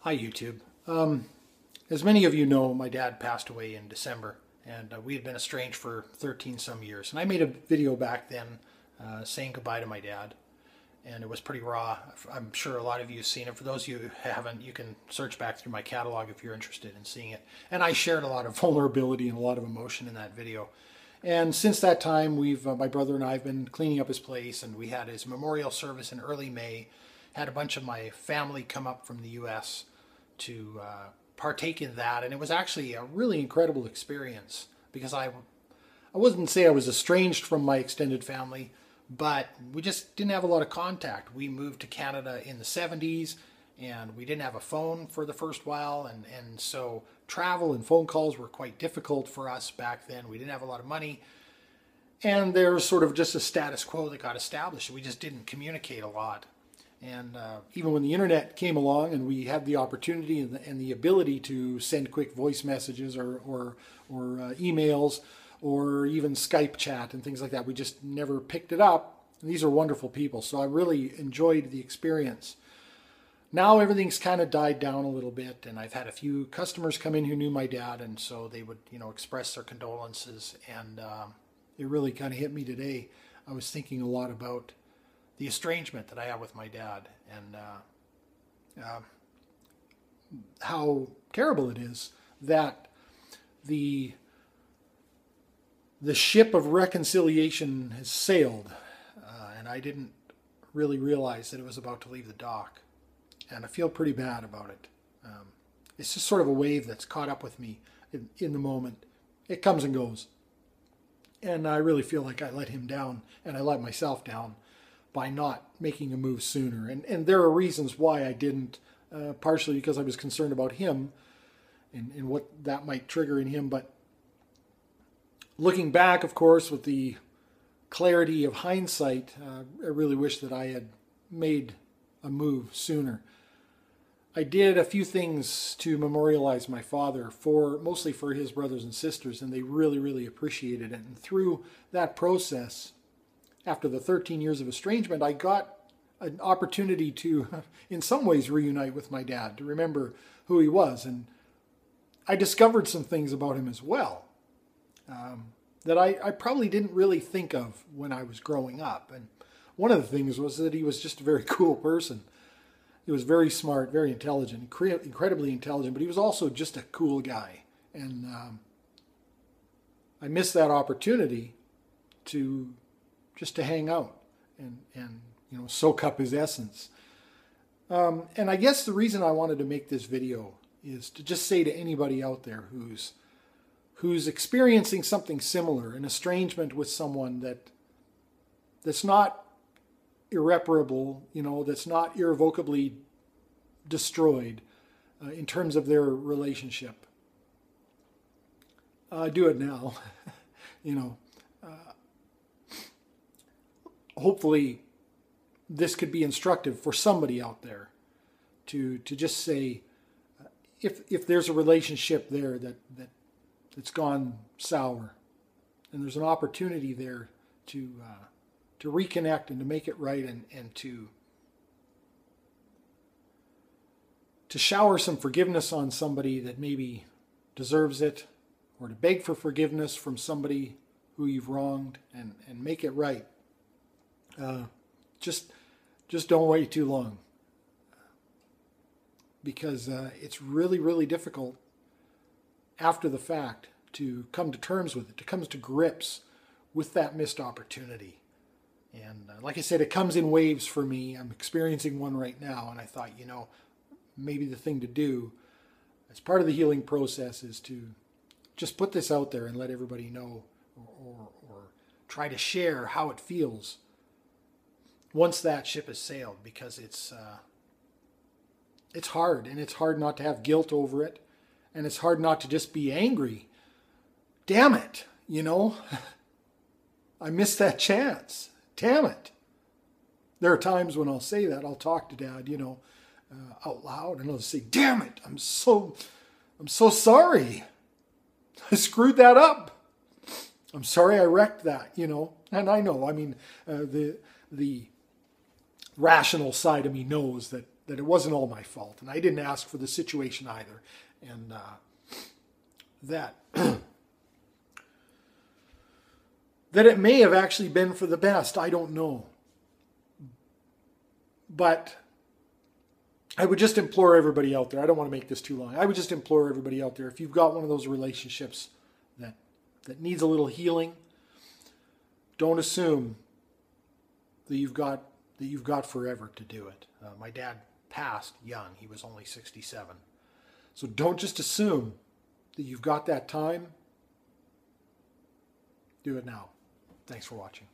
Hi, YouTube. As many of you know, my dad passed away in December, and we had been estranged for 13 some years. And I made a video back then saying goodbye to my dad, and it was pretty raw. I'm sure a lot of you have seen it. For those of you who haven't, you can search back through my catalog if you're interested in seeing it. And I shared a lot of vulnerability and a lot of emotion in that video. And since that time, my brother and I have been cleaning up his place, and we had his memorial service in early May. Had a bunch of my family come up from the U.S. to partake in that, and it was actually a really incredible experience because I wouldn't say I was estranged from my extended family, but we just didn't have a lot of contact. We moved to Canada in the 70s, and we didn't have a phone for the first while, and so travel and phone calls were quite difficult for us back then. We didn't have a lot of money, and there was sort of just a status quo that got established. We just didn't communicate a lot. And even when the internet came along and we had the opportunity and the ability to send quick voice messages or emails or even Skype chat and things like that, we just never picked it up. And these are wonderful people, so I really enjoyed the experience. Now everything's kind of died down a little bit, and I've had a few customers come in who knew my dad, and so they would, express their condolences. And it really kind of hit me today. I was thinking a lot about the estrangement that I have with my dad, and how terrible it is that the ship of reconciliation has sailed, and I didn't really realize that it was about to leave the dock, and I feel pretty bad about it. It's just sort of a wave that's caught up with me in the moment. It comes and goes, and I really feel like I let him down, and I let myself down by not making a move sooner. And there are reasons why I didn't, partially because I was concerned about him and what that might trigger in him. But looking back, of course, with the clarity of hindsight, I really wish that I had made a move sooner. I did a few things to memorialize my father, mostly for his brothers and sisters, and they really, really appreciated it. And through that process, after the 13 years of estrangement, I got an opportunity to, in some ways, reunite with my dad, to remember who he was. And I discovered some things about him as well that I probably didn't really think of when I was growing up. And one of the things was that he was just a very cool person. He was very smart, very intelligent, incredibly intelligent, but he was also just a cool guy. And I missed that opportunity to hang out and soak up his essence. And I guess the reason I wanted to make this video is to just say to anybody out there who's experiencing something similar, an estrangement with someone that's not irreparable, that's not irrevocably destroyed in terms of their relationship. Do it now. Hopefully this could be instructive for somebody out there to just say, if there's a relationship there that's gone sour, and there's an opportunity there to reconnect and to make it right, and to shower some forgiveness on somebody that maybe deserves it, or to beg for forgiveness from somebody who you've wronged, and make it right. Just don't wait too long, because it's really, really difficult after the fact to come to terms with it, to come to grips with that missed opportunity. And like I said, it comes in waves for me. I'm experiencing one right now, and I thought, maybe the thing to do as part of the healing process is to just put this out there and let everybody know, or try to share how it feels once that ship has sailed, because it's hard, and it's hard not to have guilt over it, and it's hard not to just be angry. Damn it, I missed that chance. Damn it. There are times when I'll say that. I'll talk to Dad, out loud, and I'll say, damn it, I'm so sorry. I screwed that up. I'm sorry I wrecked that, And I know, the rational side of me knows that that it wasn't all my fault, and I didn't ask for the situation either, and that that it may have actually been for the best. I don't know, but I would just implore everybody out there. I don't want to make this too long. I would just implore everybody out there, if you've got one of those relationships that needs a little healing, don't assume that you've got forever to do it. My dad passed young. He was only 67. So don't just assume that you've got that time. Do it now. Thanks for watching.